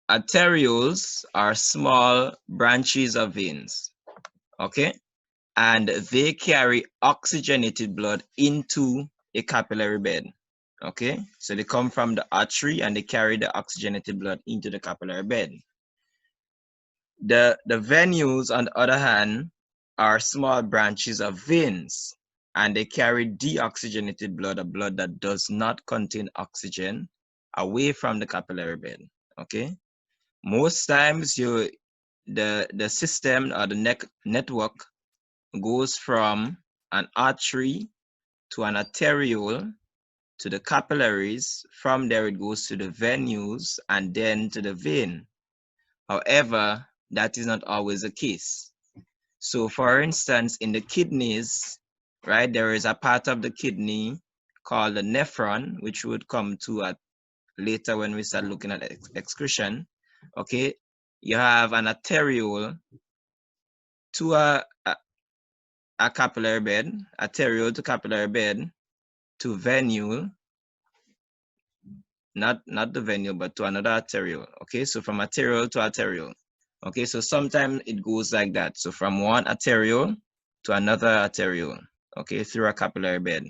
arterioles are small branches of veins, okay? And they carry oxygenated blood into a capillary bed, okay? So they come from the artery and they carry the oxygenated blood into the capillary bed. The venules, on the other hand, are small branches of veins, and they carry deoxygenated blood, a blood that does not contain oxygen, away from the capillary bed, okay? Most times the system or the network goes from an artery to an arteriole to the capillaries. From there it goes to the venules and then to the vein. However, that is not always the case. So for instance, in the kidneys, right, there is a part of the kidney called the nephron, which would come to at later when we start looking at excretion. Okay, you have an arteriole to a capillary bed, arteriole to capillary bed, to venule, not the venule, but to another arteriole. Okay, so from arteriole to arteriole. Okay, so sometimes it goes like that. So from one arteriole to another arteriole, okay, through a capillary bed.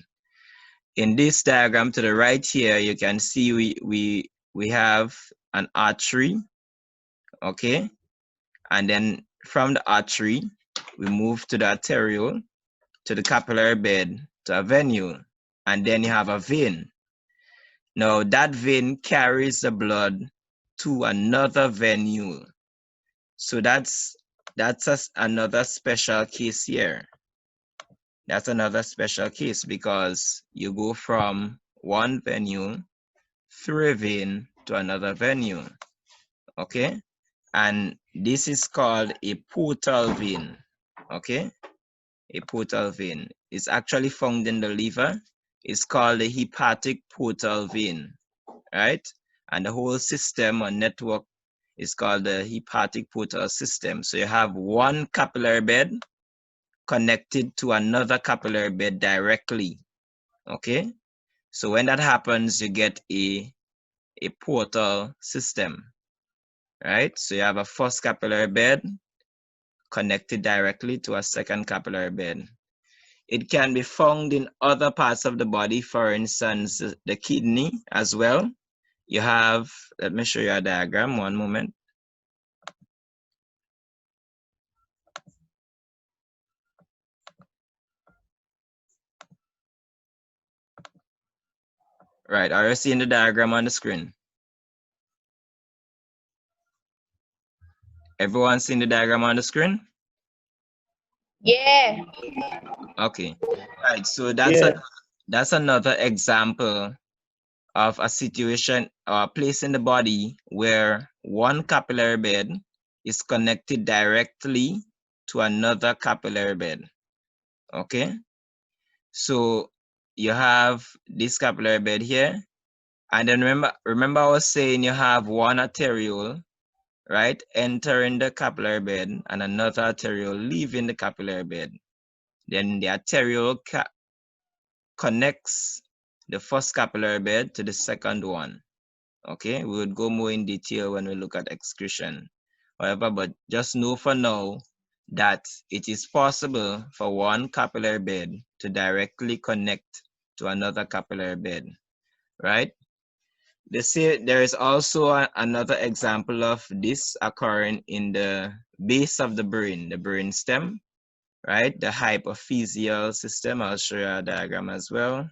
In this diagram to the right here, you can see we have an artery, okay, and then from the artery, we move to the arteriole, to the capillary bed, to a venule, and then you have a vein. Now that vein carries the blood to another venule. So that's another special case here. That's another special case because you go from one venule through a vein to another venule, okay? And this is called a portal vein, okay? A portal vein. It's actually found in the liver. It's called the hepatic portal vein, right? And the whole system or network is called the hepatic portal system. So you have one capillary bed connected to another capillary bed directly, okay? So when that happens, you get a portal system, right? So you have a first capillary bed connected directly to a second capillary bed. It can be found in other parts of the body, for instance, the kidney as well. You have, let me show you a diagram, one moment. Right, are you seeing the diagram on the screen? Everyone seeing the diagram on the screen? Yeah. Okay, right, so that's another example of a situation or a place in the body where one capillary bed is connected directly to another capillary bed, okay? So you have this capillary bed here, and then remember I was saying you have one arteriole, right, entering the capillary bed and another arteriole leaving the capillary bed. Then the arteriole connects the first capillary bed to the second one. Okay, we would go more in detail when we look at excretion. However, but just know for now that it is possible for one capillary bed to directly connect to another capillary bed, right? There is also another example of this occurring in the base of the brain stem, right? The hypophyseal system. I'll show you a diagram as well.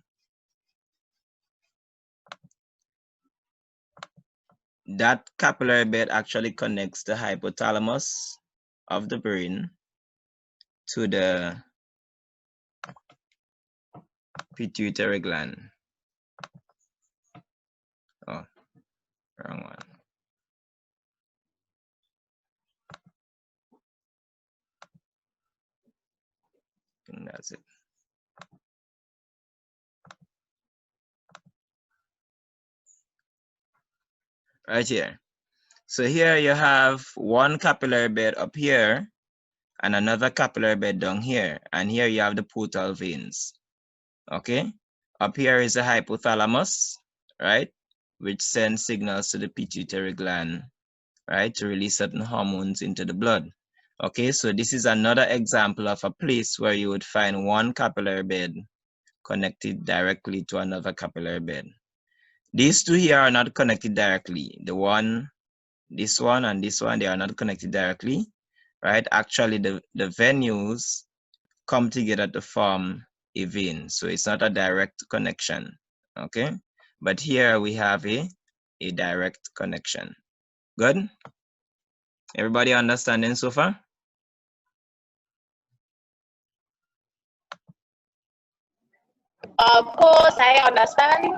That capillary bed actually connects the hypothalamus of the brain to the pituitary gland. Oh, wrong one. I think that's it. Right here. So here you have one capillary bed up here and another capillary bed down here. And here you have the portal veins. Okay? Up here is the hypothalamus, right? Which sends signals to the pituitary gland. right, to release certain hormones into the blood. Okay, so this is another example of a place where you would find one capillary bed connected directly to another capillary bed. These two here are not connected directly. The one, this one and this one, they are not connected directly, right? Actually, the venules come together to form a vein. So it's not a direct connection, okay? But here we have a direct connection. Good? Everybody understanding so far? Of course, I understand.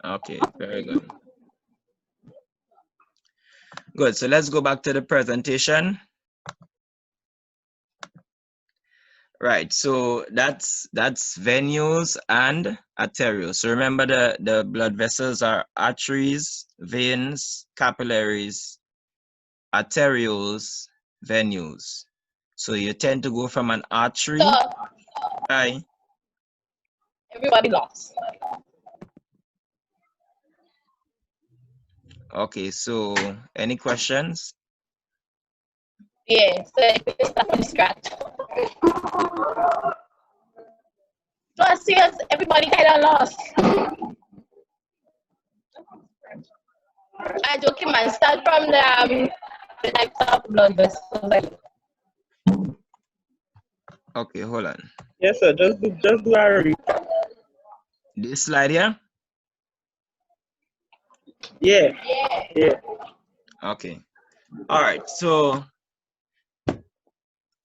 Okay, very good. Good, so let's go back to the presentation. Right, so that's venules and arterioles. So remember the blood vessels are arteries, veins, capillaries, arterioles, venules. So you tend to go from an artery. So, Hi. everybody lost. Okay, so any questions? Yeah, so we start from scratch. No, serious, everybody kind of lost. I joking, man. Start from the types of blood vessels. Okay, hold on. Yes, sir. Just do a recap. This slide here? Yeah. Okay. All right, so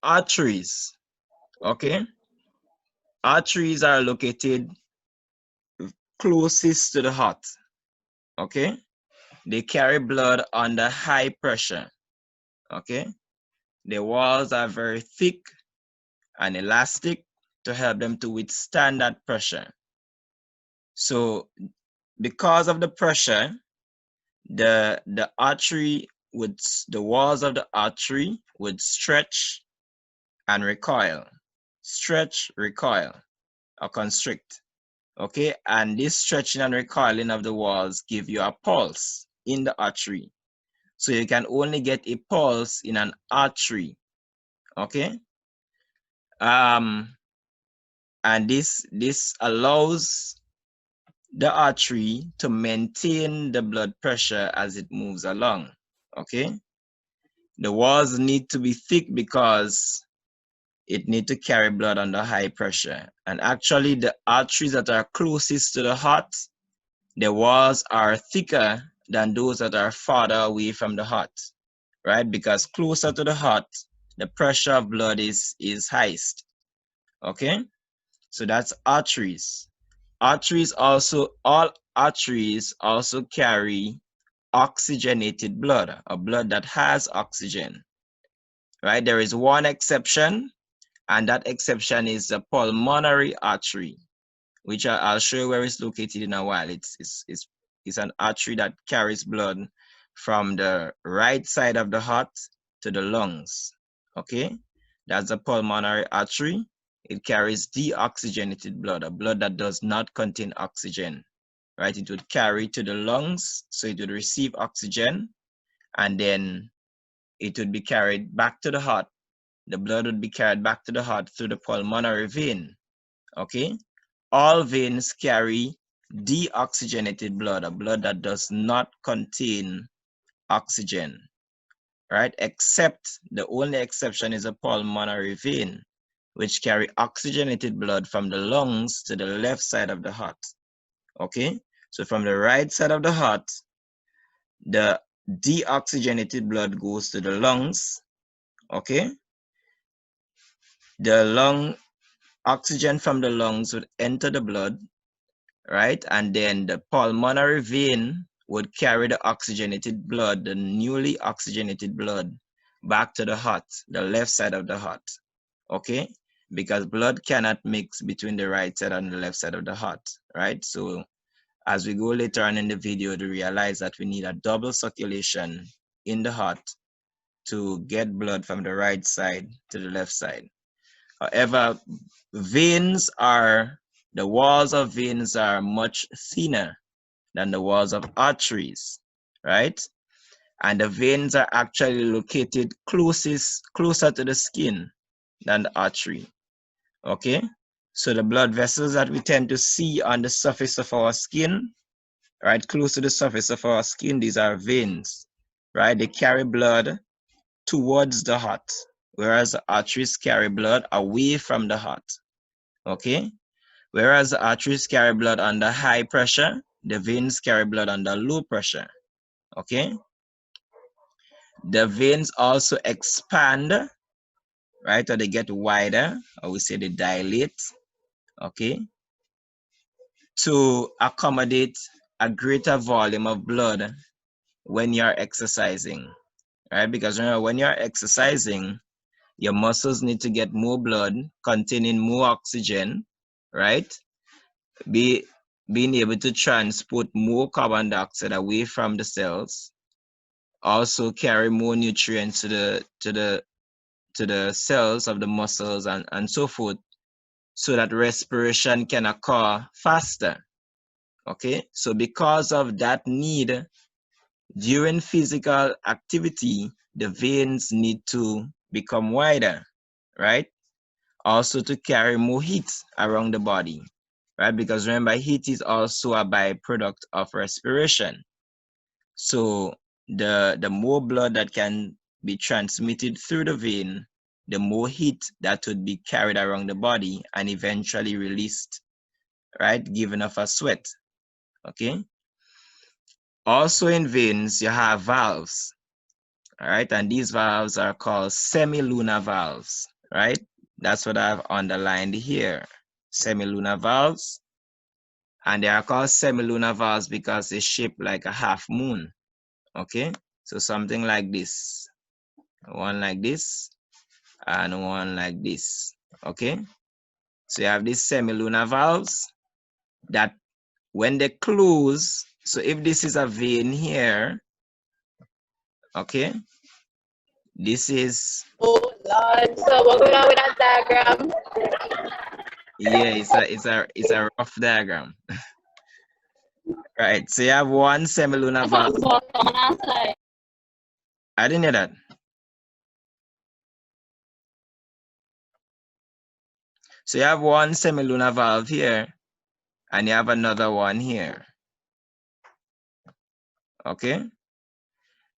arteries, okay? Arteries are located closest to the heart, okay? They carry blood under high pressure, okay? The walls are very thick and elastic to help them to withstand that pressure. So because of the pressure, the walls of the artery would stretch and recoil, stretch, recoil, or constrict. Okay, and this stretching and recoiling of the walls give you a pulse in the artery. So you can only get a pulse in an artery. Okay, and this allows the artery to maintain the blood pressure as it moves along. Okay, the walls need to be thick because it need to carry blood under high pressure. And actually, the arteries that are closest to the heart, the walls are thicker than those that are farther away from the heart, right? Because closer to the heart, the pressure of blood is highest. Okay, so that's arteries. All arteries also carry oxygenated blood, a blood that has oxygen, right? There is one exception, and that exception is the pulmonary artery, which I'll show you where it's located in a while. It's an artery that carries blood from the right side of the heart to the lungs, okay? That's the pulmonary artery. It carries deoxygenated blood, a blood that does not contain oxygen, right? It would carry to the lungs, so it would receive oxygen, and then it would be carried back to the heart. The blood would be carried back to the heart through the pulmonary vein, okay? All veins carry deoxygenated blood, a blood that does not contain oxygen, right? Except the only exception is a pulmonary vein, which carry oxygenated blood from the lungs to the left side of the heart, okay? So from the right side of the heart, the deoxygenated blood goes to the lungs, okay? The lung oxygen from the lungs would enter the blood, right? And then the pulmonary vein would carry the oxygenated blood, the newly oxygenated blood, back to the heart, the left side of the heart, okay? Because blood cannot mix between the right side and the left side of the heart, right? So as we go later on in the video to realize that we need a double circulation in the heart to get blood from the right side to the left side. However, the walls of veins are much thinner than the walls of arteries, right? And the veins are actually located closer to the skin than the artery. Okay, so the blood vessels that we tend to see on the surface of our skin, right, close to the surface of our skin, these are veins, right? They carry blood towards the heart, whereas the arteries carry blood away from the heart. Okay, whereas the arteries carry blood under high pressure, the veins carry blood under low pressure. Okay, the veins also expand, right, or they get wider, or we say they dilate, okay, to accommodate a greater volume of blood when you're exercising, right? Because remember, when you're exercising, your muscles need to get more blood containing more oxygen, right? Being able to transport more carbon dioxide away from the cells, also carry more nutrients to the cells of the muscles and so forth, so that respiration can occur faster. Okay, so because of that need, during physical activity, the veins need to become wider, right? Also to carry more heat around the body, right? Because remember, heat is also a byproduct of respiration. So the more blood that can be transmitted through the vein, the more heat that would be carried around the body and eventually released, right? Given off a sweat, okay? Also in veins, you have valves, all right? And these valves are called semilunar valves, right? That's what I've underlined here, semilunar valves. And they are called semilunar valves because they shape like a half moon, okay? So something like this, one like this, and one like this, okay? So you have these semilunar valves that when they close, so if this is a vein here, okay, this is, Oh Lord, so we're going on with that diagram. yeah, it's a rough diagram. Right, so you have one semilunar valve. I didn't hear that. So you have one semilunar valve here, and you have another one here. Okay.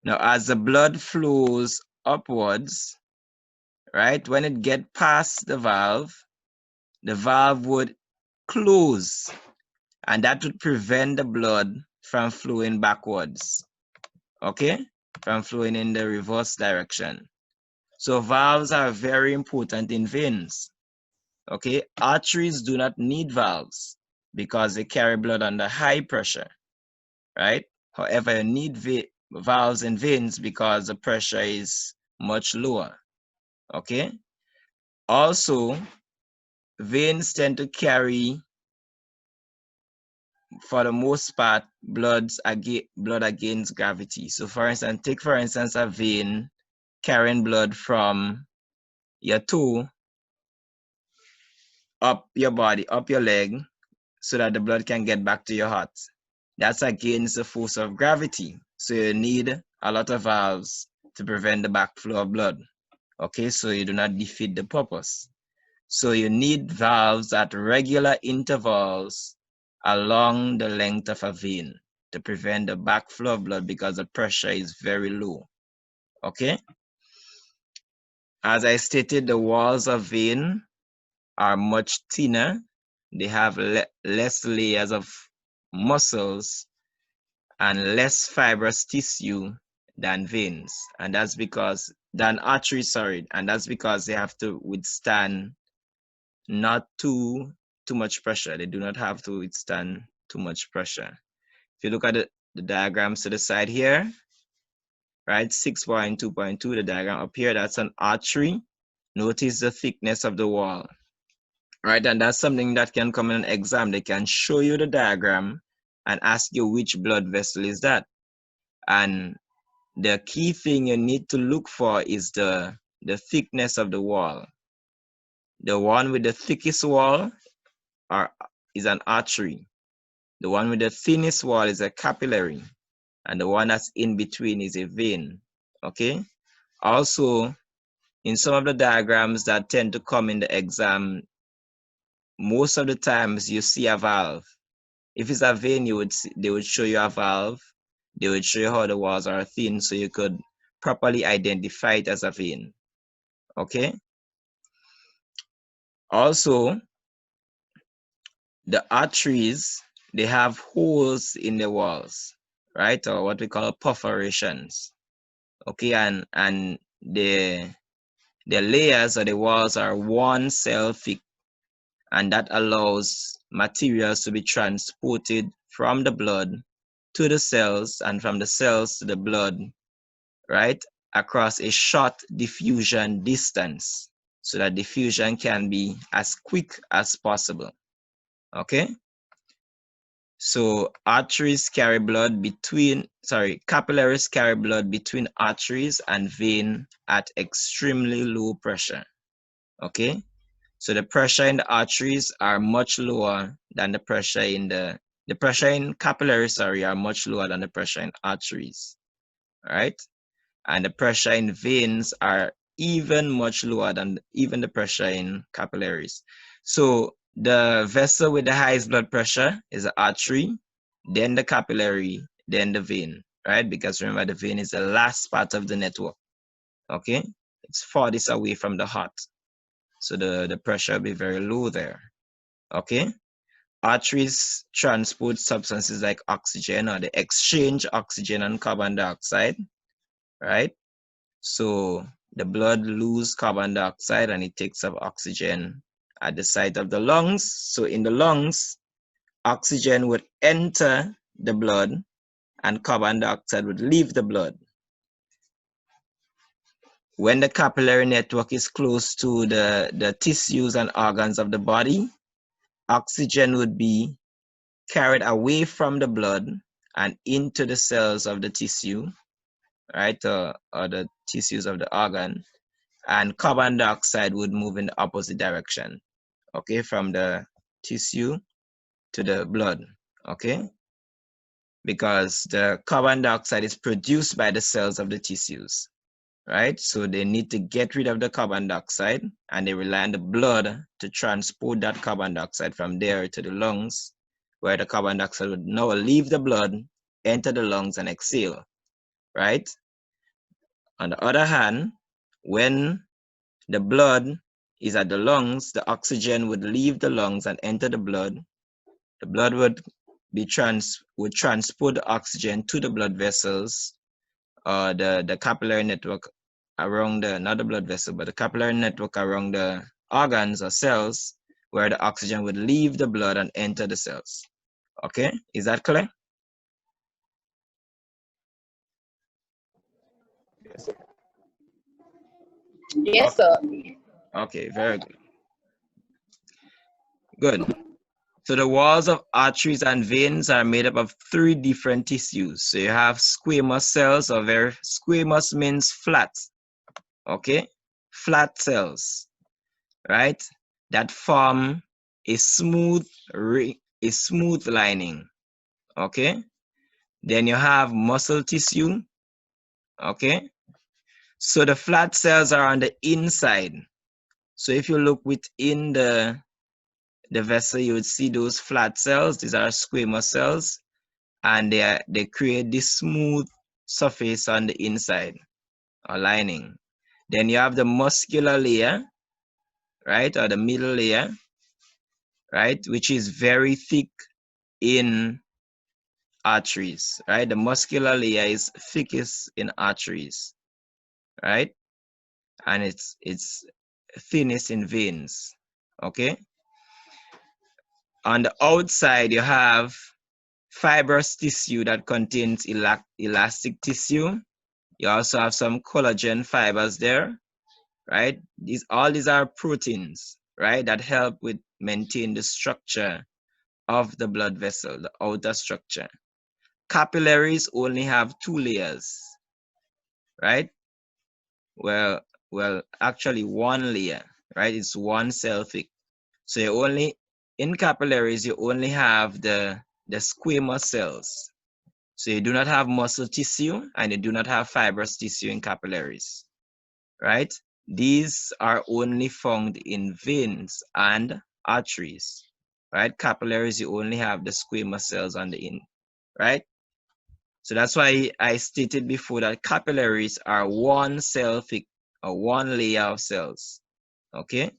Now, as the blood flows upwards, right, when it gets past the valve would close, and that would prevent the blood from flowing backwards. Okay, from flowing in the reverse direction. So valves are very important in veins. Okay, arteries do not need valves because they carry blood under high pressure, right? However, you need valves in veins because the pressure is much lower, okay? Also, veins tend to carry, for the most part, blood against gravity. So for instance, take for instance a vein carrying blood from your toe up your body, up your leg, so that the blood can get back to your heart. That's against the force of gravity. So you need a lot of valves to prevent the backflow of blood. Okay, so you do not defeat the purpose. So you need valves at regular intervals along the length of a vein to prevent the backflow of blood because the pressure is very low. Okay? As I stated, the walls of vein are much thinner. They have less layers of muscles and less fibrous tissue than veins. And that's because, than arteries, sorry. And that's because they have to withstand not too much pressure. They do not have to withstand too much pressure. If you look at the diagrams to the side here, right, 6.2.2, the diagram up here, that's an artery. Notice the thickness of the wall, right? And that's something that can come in an exam. They can show you the diagram and ask you which blood vessel is that. And the key thing you need to look for is the thickness of the wall. The one with the thickest wall is an artery. The one with the thinnest wall is a capillary. and the one that's in between is a vein. Okay. Also, in some of the diagrams that tend to come in the exam, most of the times you see a valve. If it's a vein, they would show you a valve. They would show you how the walls are thin so you could properly identify it as a vein. Okay. Also, the arteries, they have holes in the walls, right? Or what we call perforations. Okay, and the layers or the walls are one cell thick, and that allows materials to be transported from the blood to the cells and from the cells to the blood, right, across a short diffusion distance so that diffusion can be as quick as possible. Okay, so arteries carry blood between, capillaries carry blood between arteries and vein at extremely low pressure. Okay, so the pressure in the arteries are much lower than the pressure in the pressure in capillaries, are much lower than the pressure in arteries. All right, and the pressure in veins are even much lower than even the pressure in capillaries. So the vessel with the highest blood pressure is the artery, then the capillary, then the vein, right? Because remember, the vein is the last part of the network. Okay, it's farthest away from the heart, so the pressure will be very low there. Okay, arteries transport substances like oxygen, or they exchange oxygen and carbon dioxide, right? So the blood loses carbon dioxide and it takes up oxygen at the site of the lungs. So in the lungs, oxygen would enter the blood and carbon dioxide would leave the blood. When the capillary network is close to the tissues and organs of the body, oxygen would be carried away from the blood and into the cells of the tissue, right, or the tissues of the organ, and carbon dioxide would move in the opposite direction, okay, from the tissue to the blood, okay, because the carbon dioxide is produced by the cells of the tissues, right? So they need to get rid of the carbon dioxide and they rely on the blood to transport that carbon dioxide from there to the lungs, where the carbon dioxide would now leave the blood, enter the lungs and exhale, right? On the other hand, when the blood is at the lungs, the oxygen would leave the lungs and enter the blood. The blood would transport the oxygen to the blood vessels, the capillary network around the, not the blood vessel, but the capillary network around the organs or cells, where the oxygen would leave the blood and enter the cells. Okay, is that clear? Yes, sir. Okay, very good. Good. So the walls of arteries and veins are made up of 3 different tissues. So you have squamous cells, or very squamous means flat. Okay, flat cells, right, that form a smooth lining. Okay, then you have muscle tissue. Okay, so the flat cells are on the inside. So if you look within the vessel, you would see those flat cells. These are squamous cells, and they create this smooth surface on the inside, or lining. Then you have the muscular layer, right, or the middle layer, right, which is very thick in arteries, right? The muscular layer is thickest in arteries, right? And it's thinnest in veins, okay? On the outside, you have fibrous tissue that contains elastic tissue. You also have some collagen fibers there, right? All these are proteins, right, that help with maintain the structure of the blood vessel, the outer structure. Capillaries only have 2 layers, right? Well, actually 1 layer, right? It's 1 cell thick. So in capillaries, you only have the squamous cells. So you do not have muscle tissue and you do not have fibrous tissue in capillaries, right? These are only found in veins and arteries, right? Capillaries, you only have the squamous cells on the in, right? So that's why I stated before that capillaries are one cell thick or one layer of cells, okay?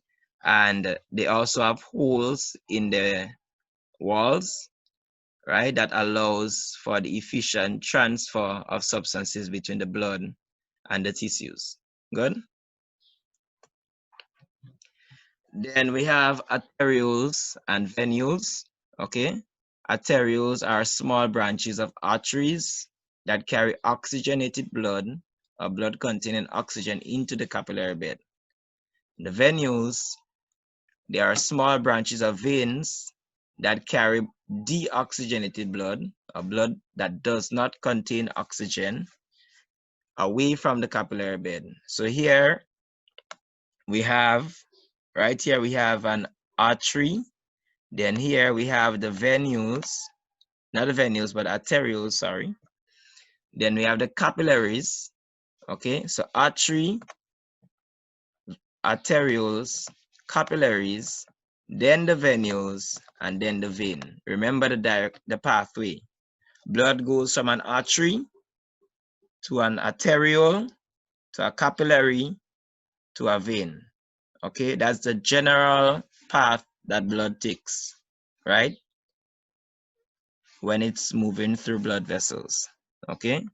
And they also have holes in the walls, right? That allows for the efficient transfer of substances between the blood and the tissues. Good? Then we have arterioles and venules, okay? Arterioles are small branches of arteries that carry oxygenated blood or blood containing oxygen into the capillary bed. The venules, they are small branches of veins that carry deoxygenated blood, or blood that does not contain oxygen, away from the capillary bed. So here we have, right here we have an artery. Then here we have the venules, not the venules, but arterioles, sorry. Then we have the capillaries, okay? So artery, arterioles, capillaries, then the venules, and then the vein. Remember the pathway. Blood goes from an artery to an arteriole, to a capillary, to a vein. Okay, that's the general path that blood takes, right? When it's moving through blood vessels, okay?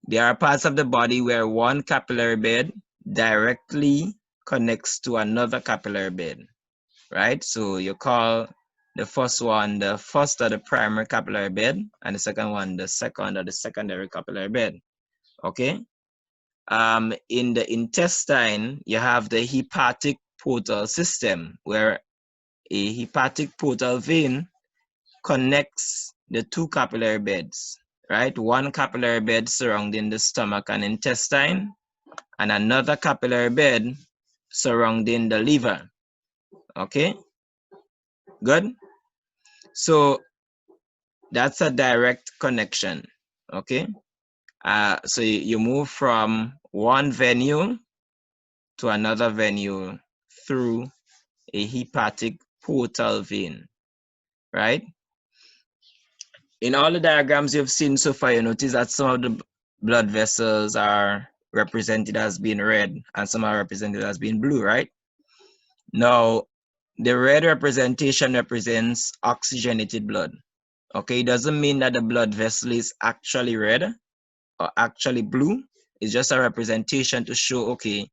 There are parts of the body where one capillary bed directly connects to another capillary bed, right? So you call the first one the first or the primary capillary bed, and the second one the second or the secondary capillary bed, okay? In the intestine, you have the hepatic portal system, where a hepatic portal vein connects the two capillary beds, right? One capillary bed surrounding the stomach and intestine, and another capillary bed surrounding the liver, okay? Good? So that's a direct connection, okay? So you move from one venule to another venule through a hepatic portal vein, right? In all the diagrams you've seen so far, you notice that some of the blood vessels are represented as being red and some are represented as being blue, right? Now, the red representation represents oxygenated blood. Okay, it doesn't mean that the blood vessel is actually red or actually blue. It's just a representation to show, okay,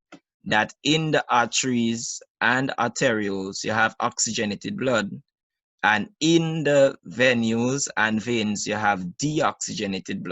that in the arteries and arterioles, you have oxygenated blood. And in the venules and veins, you have deoxygenated blood.